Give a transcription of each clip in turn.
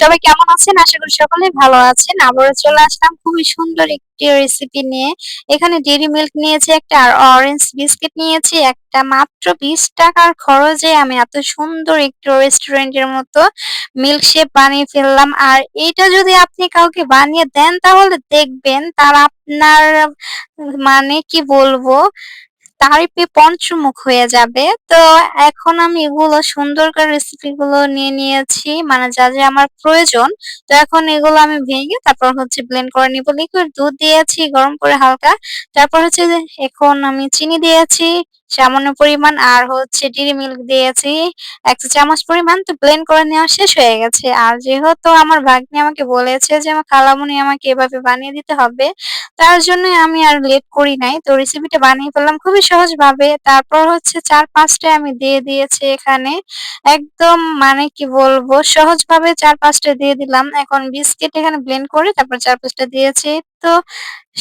সবাই কেমন আছেন? আশা করি সকলেই ভালো আছেন। আবারও চলে আসলাম খুবই সুন্দর একটি রেসিপি নিয়ে। এখানে ডেইরি মিল্ক নিয়েছি একটা আর অরেঞ্জ বিস্কিট নিয়েছি একটা। মাত্র ৳20 র খরচে আমি এত সুন্দর একটু রেস্টুরেন্টের মতো মিল্কশেক বানিয়ে ফেললাম। আর এইটা যদি আপনি কাউকে বানিয়ে দেন তাহলে দেখবেন তারা আপনার মানে কি বলবো তারিফে পঞ্চমুখ হয়ে যাবে। তো এখন আমি এগুলো সুন্দর করে রেসিপি গুলো নিয়ে নিয়েছি। মানে যা আমার প্রয়োজন। তো এখন এগুলো আমি ভেঙে তারপর হচ্ছে ব্লেন্ড করে নিব। লিকুইড দুধ দিয়েছি গরম করে হালকা। তারপর হচ্ছে যে এখন আমি চিনি দিয়েছি সামান্য পরিমাণ আর হচ্ছে ডেইরি মিল্ক দিয়েছি ১ চা চামচ পরিমাণ। তো ব্লেন্ড করে নেওয়া শেষ হয়ে গেছে। আর যেহেতু আমার ভাগ্নি আমাকে বলেছে যে আমার খালামণি আমাকে এভাবে বানিয়ে দিতে হবে। তার জন্যই আমি আর লেট করি নাই। তো রেসিপিটা বানিয়ে ফেললাম খুবই সহজভাবে। তারপর হচ্ছে ৪-৫ টায় আমি দিয়ে দিয়েছি এখানে। একদম মানে কি বলবো সহজভাবে ৪-৫ টা দিয়ে দিলাম। এখন বিস্কিট এখানে ব্লেন্ড করে তারপর ৪-৫ টা দিয়েছি। তো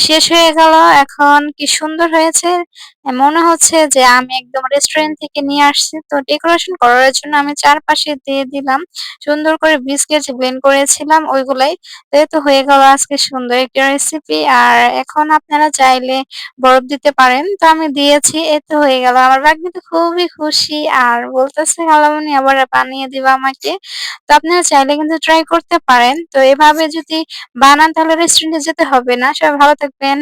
শেষ হয়ে গেল। এখন কি সুন্দর হয়েছে। মনে হচ্ছে যে আমি একদম রেস্টুরেন্ট থেকে নিয়ে আসছি। তো ডেকোরেশন করার জন্য আমি চারপাশে দিয়ে দিলাম। সুন্দর করে বিস্কিট যে ব্লেন্ড করেছিলাম ওইগুলাই। তো এই তো হয়ে গেল আজকে সুন্দর একটা রেসিপি। আর এখন আপনারা চাইলে বরফ দিতে পারেন। তো আমি দিয়েছি। এই তো হয়ে গেল। আমার ভাগ্নি তো খুবই খুশি আর বলতেছে খালামণি আবার বানিয়ে দিবা আমাকে। তো আপনারা চাইলে কিন্তু ট্রাই করতে পারেন। তো এভাবে যদি বানান তাহলে রেস্টুরেন্টে যেতে হবে না। সবাই ভালো থাকবেন।